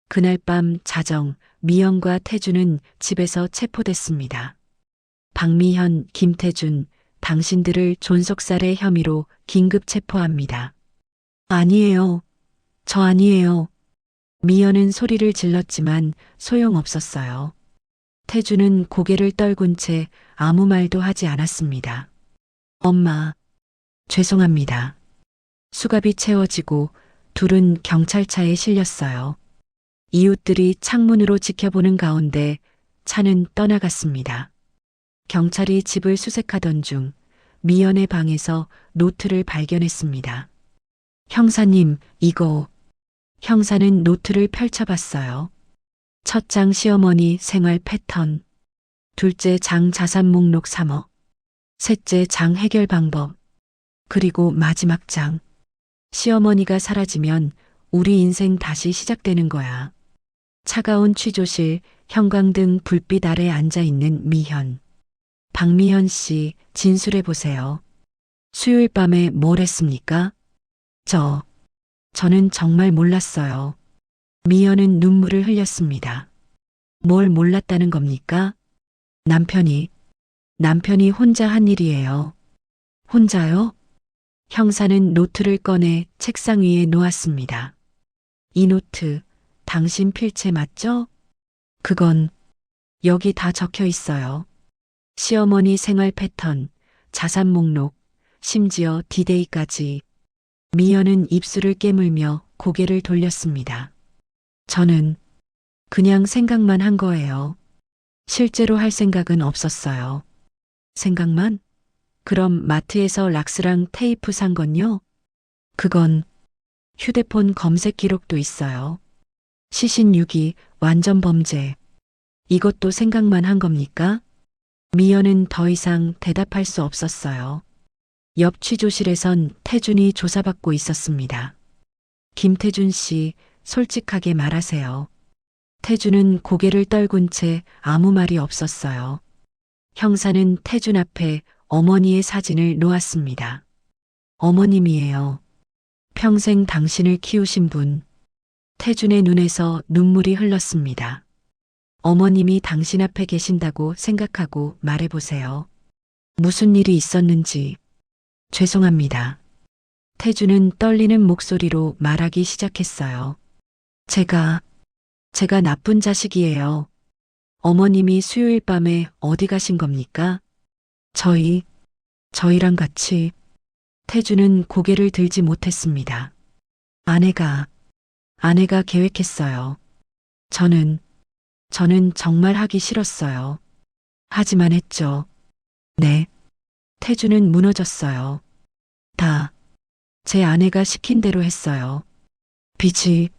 Speaker 2: 그날 밤 자정 미연과 태준은 집에서 체포됐습니다. 박미현, 김태준, 당신들을 존속살해 혐의로 긴급 체포합니다. 아니에요. 저 아니에요. 미연은 소리를 질렀지만 소용없었어요. 태준은 고개를 떨군 채 아무 말도 하지 않았습니다. 엄마, 죄송합니다. 수갑이 채워지고 둘은 경찰차에 실렸어요. 이웃들이 창문으로 지켜보는 가운데 차는 떠나갔습니다. 경찰이 집을 수색하던 중 미연의 방에서 노트를 발견했습니다. 형사님, 이거. 형사는 노트를 펼쳐봤어요. 첫 장 시어머니 생활 패턴, 둘째 장 자산 목록 3억, 셋째 장 해결 방법, 그리고 마지막 장. 시어머니가 사라지면 우리 인생 다시 시작되는 거야. 차가운 취조실, 형광등 불빛 아래 앉아있는 미현. 박미현 씨, 진술해 보세요. 수요일 밤에 뭘 했습니까? 저는 정말 몰랐어요. 미연은 눈물을 흘렸습니다. 뭘 몰랐다는 겁니까? 남편이 혼자 한 일이에요. 혼자요? 형사는 노트를 꺼내 책상 위에 놓았습니다. 이 노트, 당신 필체 맞죠? 그건 여기 다 적혀 있어요. 시어머니 생활 패턴, 자산 목록, 심지어 디데이까지. 미연은 입술을 깨물며 고개를 돌렸습니다. 저는 그냥 생각만 한 거예요. 실제로 할 생각은 없었어요. 생각만? 그럼 마트에서 락스랑 테이프 산 건요? 그건 휴대폰 검색 기록도 있어요. 시신 6기, 완전 범죄. 이것도 생각만 한 겁니까? 미연은 더 이상 대답할 수 없었어요. 옆 취조실에선 태준이 조사받고 있었습니다. 김태준 씨, 솔직하게 말하세요. 태준은 고개를 떨군 채 아무 말이 없었어요. 형사는 태준 앞에 어머니의 사진을 놓았습니다. 어머님이에요. 평생 당신을 키우신 분. 태준의 눈에서 눈물이 흘렀습니다. 어머님이 당신 앞에 계신다고 생각하고 말해보세요. 무슨 일이 있었는지. 죄송합니다. 태준은 떨리는 목소리로 말하기 시작했어요. 제가 나쁜 자식이에요. 어머님이 수요일 밤에 어디 가신 겁니까? 저희랑 같이. 태준은 고개를 들지 못했습니다. 아내가 계획했어요. 저는 정말 하기 싫었어요. 하지만 했죠. 네. 태준은 무너졌어요. 다 제 아내가 시킨 대로 했어요. 빚이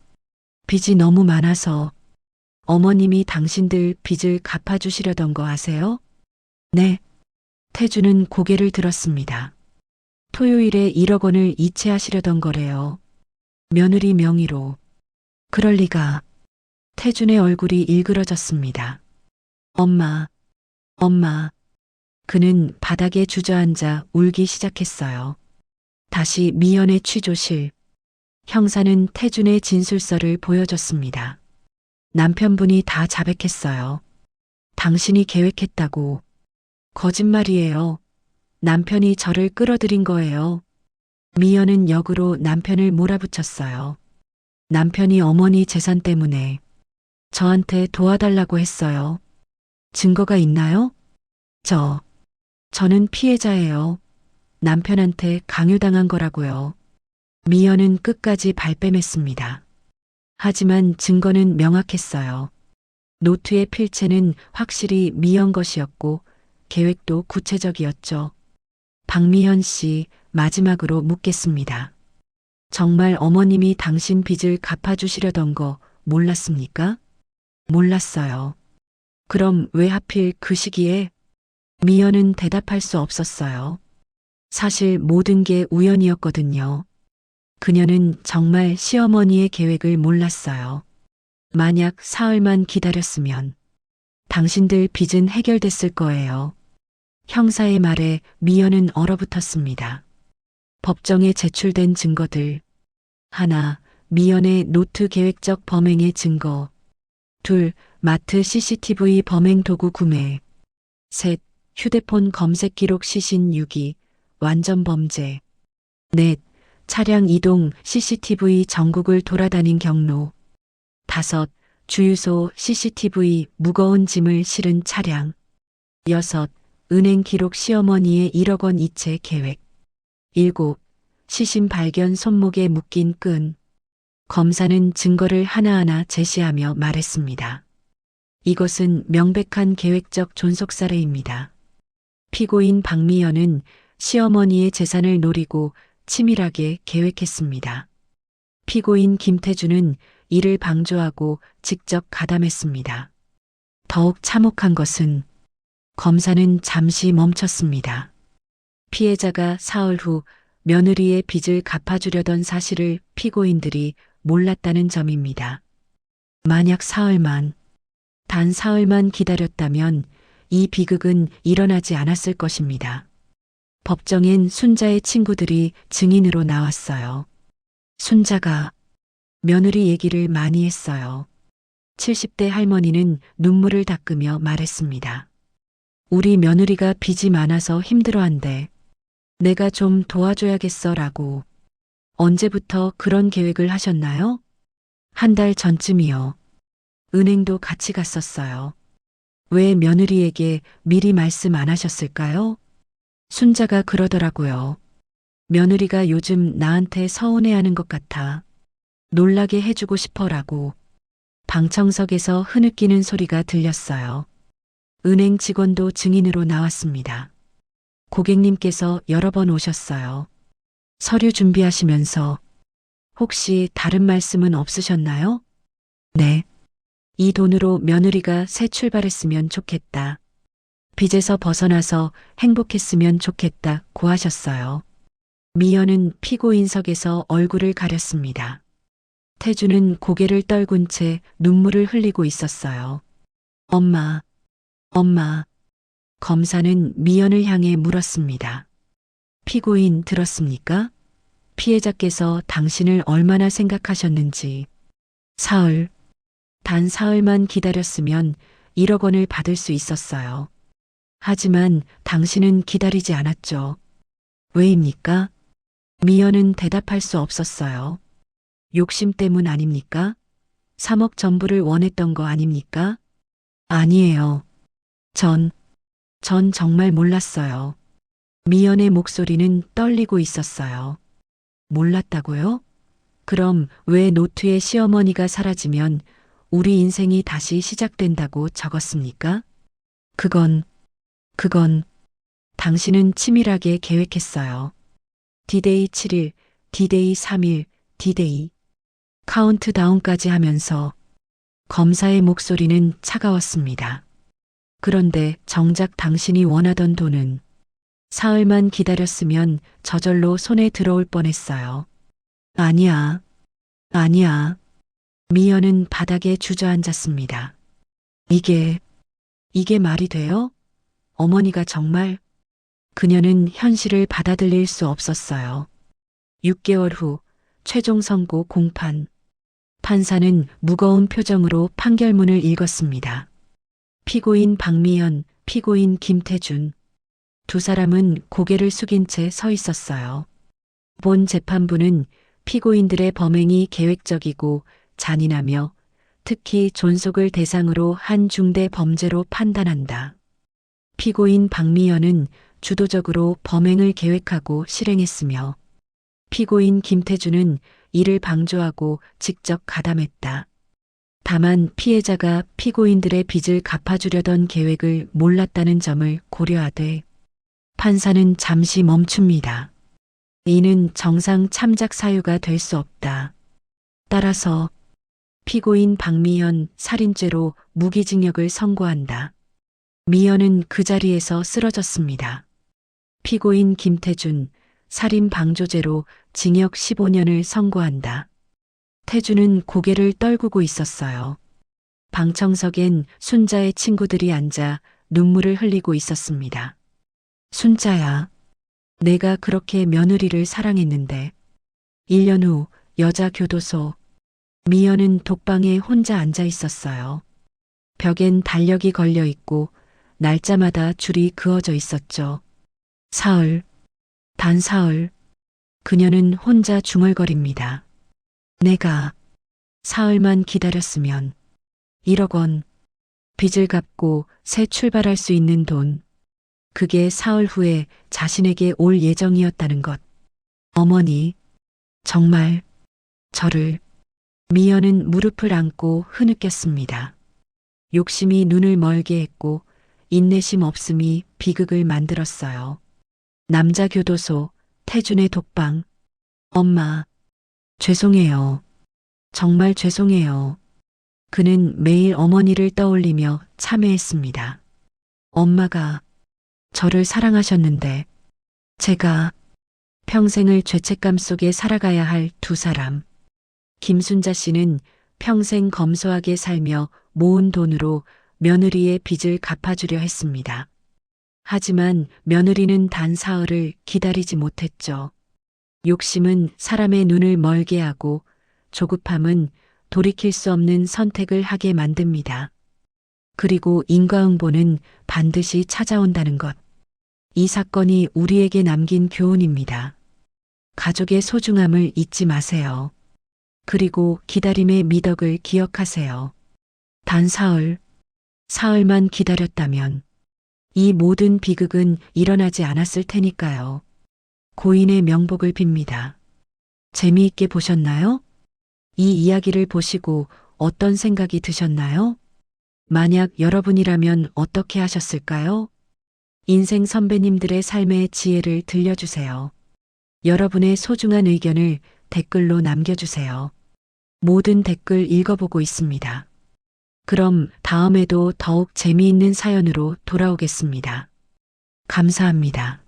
Speaker 2: 너무 많아서. 어머님이 당신들 빚을 갚아주시려던 거 아세요? 네. 태준은 고개를 들었습니다. 토요일에 1억 원을 이체하시려던 거래요. 며느리 명의로. 그럴 리가. 태준의 얼굴이 일그러졌습니다. 엄마. 그는 바닥에 주저앉아 울기 시작했어요. 다시 미연의 취조실. 형사는 태준의 진술서를 보여줬습니다. 남편분이 다 자백했어요. 당신이 계획했다고. 거짓말이에요. 남편이 저를 끌어들인 거예요. 미연은 역으로 남편을 몰아붙였어요. 남편이 어머니 재산 때문에 저한테 도와달라고 했어요. 증거가 있나요? 저는 피해자예요. 남편한테 강요당한 거라고요. 미연은 끝까지 발뺌했습니다. 하지만 증거는 명확했어요. 노트의 필체는 확실히 미연 것이었고 계획도 구체적이었죠. 박미현 씨, 마지막으로 묻겠습니다. 정말 어머님이 당신 빚을 갚아주시려던 거 몰랐습니까? 몰랐어요. 그럼 왜 하필 그 시기에? 미연은 대답할 수 없었어요. 사실 모든 게 우연이었거든요. 그녀는 정말 시어머니의 계획을 몰랐어요. 만약 사흘만 기다렸으면 당신들 빚은 해결됐을 거예요. 형사의 말에 미연은 얼어붙었습니다. 법정에 제출된 증거들. 하나, 미연의 노트 계획적 범행의 증거. 둘, 마트 CCTV 범행 도구 구매. 셋, 휴대폰 검색 기록 시신 6기, 완전 범죄. 넷, 차량 이동 CCTV 전국을 돌아다닌 경로. 다섯, 주유소 CCTV 무거운 짐을 실은 차량. 여섯, 은행 기록 시어머니의 1억 원 이체 계획. 일곱, 시신 발견 손목에 묶인 끈. 검사는 증거를 하나하나 제시하며 말했습니다. 이것은 명백한 계획적 존속살해입니다. 피고인 박미연은 시어머니의 재산을 노리고 치밀하게 계획했습니다. 피고인 김태준은 이를 방조하고 직접 가담했습니다. 더욱 참혹한 것은 검사는 잠시 멈췄습니다. 피해자가 사흘 후 며느리의 빚을 갚아주려던 사실을 피고인들이 몰랐다는 점입니다. 만약 단 사흘만 기다렸다면 이 비극은 일어나지 않았을 것입니다. 법정엔 순자의 친구들이 증인으로 나왔어요. 순자가 며느리 얘기를 많이 했어요. 70대 할머니는 눈물을 닦으며 말했습니다. 우리 며느리가 빚이 많아서 힘들어한대. 내가 좀 도와줘야겠어라고. 언제부터 그런 계획을 하셨나요? 한 달 전쯤이요. 은행도 같이 갔었어요. 왜 며느리에게 미리 말씀 안 하셨을까요? 순자가 그러더라고요. 며느리가 요즘 나한테 서운해하는 것 같아. 놀라게 해주고 싶어라고. 방청석에서 흐느끼는 소리가 들렸어요. 은행 직원도 증인으로 나왔습니다. 고객님께서 여러 번 오셨어요. 서류 준비하시면서 혹시 다른 말씀은 없으셨나요? 네. 이 돈으로 며느리가 새 출발했으면 좋겠다. 빚에서 벗어나서 행복했으면 좋겠다고 하셨어요. 미연은 피고인석에서 얼굴을 가렸습니다. 태주는 고개를 떨군 채 눈물을 흘리고 있었어요. 엄마. 검사는 미연을 향해 물었습니다. 피고인 들었습니까? 피해자께서 당신을 얼마나 생각하셨는지. 단 사흘만 기다렸으면 1억 원을 받을 수 있었어요. 하지만 당신은 기다리지 않았죠. 왜입니까? 미연은 대답할 수 없었어요. 욕심 때문 아닙니까? 3억 전부를 원했던 거 아닙니까? 아니에요. 전 정말 몰랐어요. 미연의 목소리는 떨리고 있었어요. 몰랐다고요? 그럼 왜 노트에 시어머니가 사라지면 우리 인생이 다시 시작된다고 적었습니까? 그건 당신은 치밀하게 계획했어요. 디데이 7일, 디데이 3일, 디데이. 카운트다운까지 하면서 검사의 목소리는 차가웠습니다. 그런데 정작 당신이 원하던 돈은 사흘만 기다렸으면 저절로 손에 들어올 뻔했어요. 아니야. 미연은 바닥에 주저앉았습니다. 이게 말이 돼요? 어머니가 정말? 그녀는 현실을 받아들일 수 없었어요. 6개월 후 최종 선고 공판. 판사는 무거운 표정으로 판결문을 읽었습니다. 피고인 박미연, 피고인 김태준. 두 사람은 고개를 숙인 채 서 있었어요. 본 재판부는 피고인들의 범행이 계획적이고 잔인하며 특히 존속을 대상으로 한 중대 범죄로 판단한다. 피고인 박미연은 주도적으로 범행을 계획하고 실행했으며 피고인 김태준은 이를 방조하고 직접 가담했다. 다만 피해자가 피고인들의 빚을 갚아주려던 계획을 몰랐다는 점을 고려하되 판사는 잠시 멈춥니다. 이는 정상 참작 사유가 될 수 없다. 따라서 피고인 박미연 살인죄로 무기징역을 선고한다. 미연은 그 자리에서 쓰러졌습니다. 피고인 김태준 살인 방조죄로 징역 15년을 선고한다. 태준은 고개를 떨구고 있었어요. 방청석엔 순자의 친구들이 앉아 눈물을 흘리고 있었습니다. 순자야, 내가 그렇게 며느리를 사랑했는데. 1년 후 여자 교도소. 미연은 독방에 혼자 앉아 있었어요. 벽엔 달력이 걸려 있고 날짜마다 줄이 그어져 있었죠. 단 사흘. 그녀는 혼자 중얼거립니다. 내가 사흘만 기다렸으면 1억 원, 빚을 갚고 새 출발할 수 있는 돈. 그게 사흘 후에 자신에게 올 예정이었다는 것. 어머니, 정말 저를. 미연은 무릎을 안고 흐느꼈습니다. 욕심이 눈을 멀게 했고 인내심 없음이 비극을 만들었어요. 남자 교도소, 태준의 독방. 엄마, 죄송해요. 정말 죄송해요. 그는 매일 어머니를 떠올리며 참회했습니다. 엄마가 저를 사랑하셨는데 제가 평생을 죄책감 속에 살아가야 할 두 사람. 김순자 씨는 평생 검소하게 살며 모은 돈으로 며느리의 빚을 갚아주려 했습니다. 하지만 며느리는 단 사흘을 기다리지 못했죠. 욕심은 사람의 눈을 멀게 하고 조급함은 돌이킬 수 없는 선택을 하게 만듭니다. 그리고 인과응보는 반드시 찾아온다는 것. 이 사건이 우리에게 남긴 교훈입니다. 가족의 소중함을 잊지 마세요. 그리고 기다림의 미덕을 기억하세요. 단 사흘만 기다렸다면 이 모든 비극은 일어나지 않았을 테니까요. 고인의 명복을 빕니다. 재미있게 보셨나요? 이 이야기를 보시고 어떤 생각이 드셨나요? 만약 여러분이라면 어떻게 하셨을까요? 인생 선배님들의 삶의 지혜를 들려주세요. 여러분의 소중한 의견을 댓글로 남겨주세요. 모든 댓글 읽어보고 있습니다. 그럼 다음에도 더욱 재미있는 사연으로 돌아오겠습니다. 감사합니다.